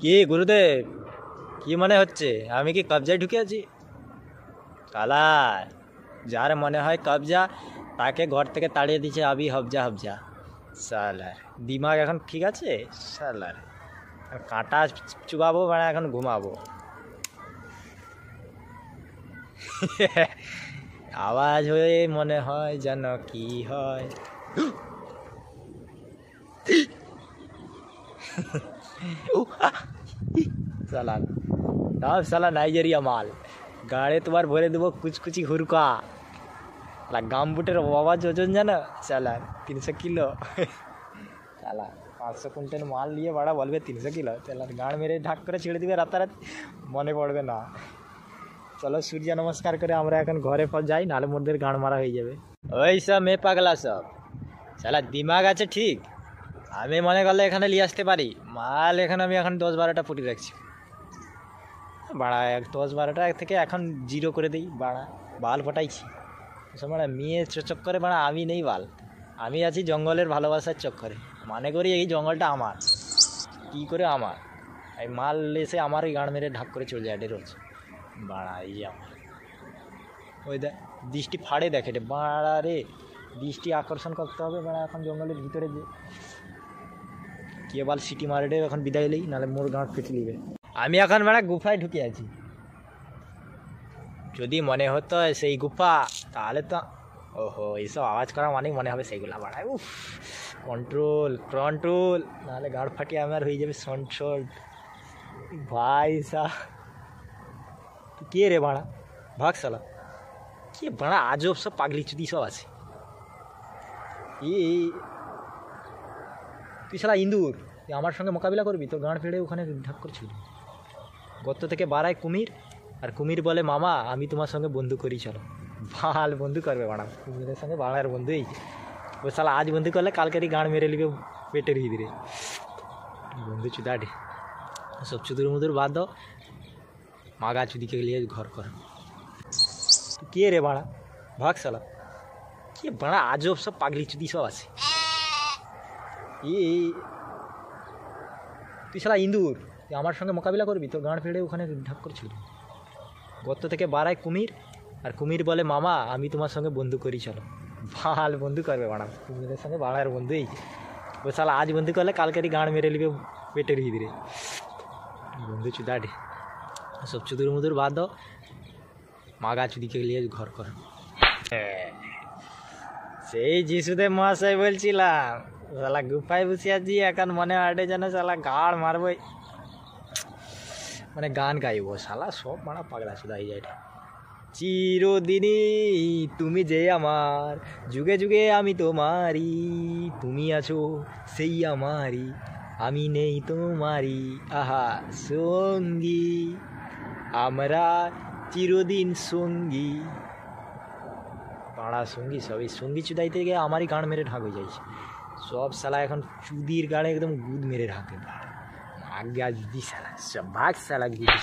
কি গুরুদেব, কি মনে হচ্ছে আমি কি কবজায় ঢুকে আছি? শালা, যার মনে হয় কবজা তাকে ঘর থেকে তাড়িয়ে দিচ্ছে আবি হবজা হবজা। শালার দিমাগ এখন ঠিক আছে? শালার কাঁটা চুবাবো মানে এখন ঘুমাবো। আওয়াজ হয়ে মনে হয় যেন কি হয়। साला तब साला नाइजेरिया माल गाड़े तुम्हार भरे देव कुछ हुरका गाम बुटेर आवाज ओजन जाना साला 300 किलो साला 500 कुंटल माल लिए बड़ा बोलबे 300 किलो साला गाड़ मेरे ढाक करे ছেড়ে দিবে রাতারাতি মনে পড়বে না। চলো সূর্য নমস্কার করে আমরা এখন ঘরে যাই, নালে মোদের গাড় মারা হয়ে যাবে। ওই সব মেয়ে পাগলা সব, সালা দিমাগ আছে ঠিক? আমি মনে করলে এখানে নিয়ে আসতে পারি মাল, এখানে আমি এখন 10-12টা পুটি রাখছি বাড়া, 10-12টা থেকে এখন 0 করে দিই বাড়া। বাল ফটাইছি সব বাড়া, মেয়ে চক্করে বাড়া আমি নেই বাল, আমি আছি জঙ্গলের ভালোবাসার চক্করে। মনে করি এই জঙ্গলটা আমার, কী করে আমার এই মাল এসে আমার ওই গাঁড় মেরে ঢাক করে চলে যায় রোজ বাড়া। এই আমার ওই দেখ দৃষ্টি ফাড়ে দেখে রে বাড়া রে, দৃষ্টি আকর্ষণ করতে হবে বাড়া এখন জঙ্গলের ভিতরে যে কে বল সিটি মারে রে এখন বিদায় লই, নাহলে মোর গাঁট ফেটে নিবে। আমি এখন মানে গুফায় ঢুকে আছি, যদি মনে হতো সেই গুফা তাহলে তো ওহো এইসব আওয়াজ করা মানে মনে হবে সেইগুলা বাড়ায়। উফ কন্ট্রোল, নাহলে গাঁট ফাটিয়ে আমার হয়ে যাবে সন্ট্রোল ভাই সা। কে রে বাড়া ভাগ সালা, কে বাড়া আজব সব পাগলি চুদি সব আছে। তুই শালা ইন্দুর, তুই আমার সঙ্গে মোকাবিলা করবি? তোর গাঁড় ফেড়ে ওখানে ঢাক করছিল। গর্ত থেকে বাড়ায় কুমির, আর কুমির বলে মামা আমি তোমার সঙ্গে বন্ধু করি চলো। ভাল বন্ধু করবে বাড়া, কুমিরের সঙ্গে বাড়ার বন্ধু এই ও শালা আজ বন্ধু করলে কালকেরই গাঁড় মেরে নিবে পেটের ভিতরে। বন্ধু চুদাডে সব চুদুর মুদুর বাদ দাও, মাগা চুদিকে নিয়ে ঘর কর। কে রে বাড়া ভাগ শালা, কে বাড়া আজব সব পাগলি চুদি সব আছে। তুই শালা ইন্দুর, তুই আমার সঙ্গে মোকাবিলা করবি? তোর গাঁড় ফেড়ে ওখানে ঢাক করছিল। গর্ত থেকে বাড়ায় কুমির, আর কুমির বলে মামা আমি তোমার সঙ্গে বন্ধু করি চলো। ভাল বন্ধু করবে বাড়া, কুমিরের সঙ্গে বাড়ার বন্ধু এই ও শালা আজ বন্ধু করলে কালকেরই গাঁড় মেরে নিবে পেটের ভিতরে। বন্ধু চুদাডে সব চুদুর মুদুর বাদ দাও, মাগা চুদিকে নিয়ে ঘর কর। সেই যিশুদেব মহাশয় বলছিলাম, শালা গুফায় বসে আছি এখন মনে আটে যেন শালা গাড় মারবই, মানে গান গাইব শালা সব মারা পাগলা শুধু হয়ে যায়। চিরদিনই তুমি যে আমার, যুগে যুগে আমি তোমারই, তুমি আছো সেই আমারই, আমি নেই তোমারই আহা সঙ্গী, আমরা চিরদিন সঙ্গী। পাড়া সঙ্গী সব এই সঙ্গী চুদাইতে গিয়ে আমারই গাঁড় মেরে ঢাক হয়ে যাইছে সব। শালা এখন চুদির গাড়ে একদম গুদ মেরে ঢাকে আগে আজ দি শালা সব ভাগ শালা গুদ।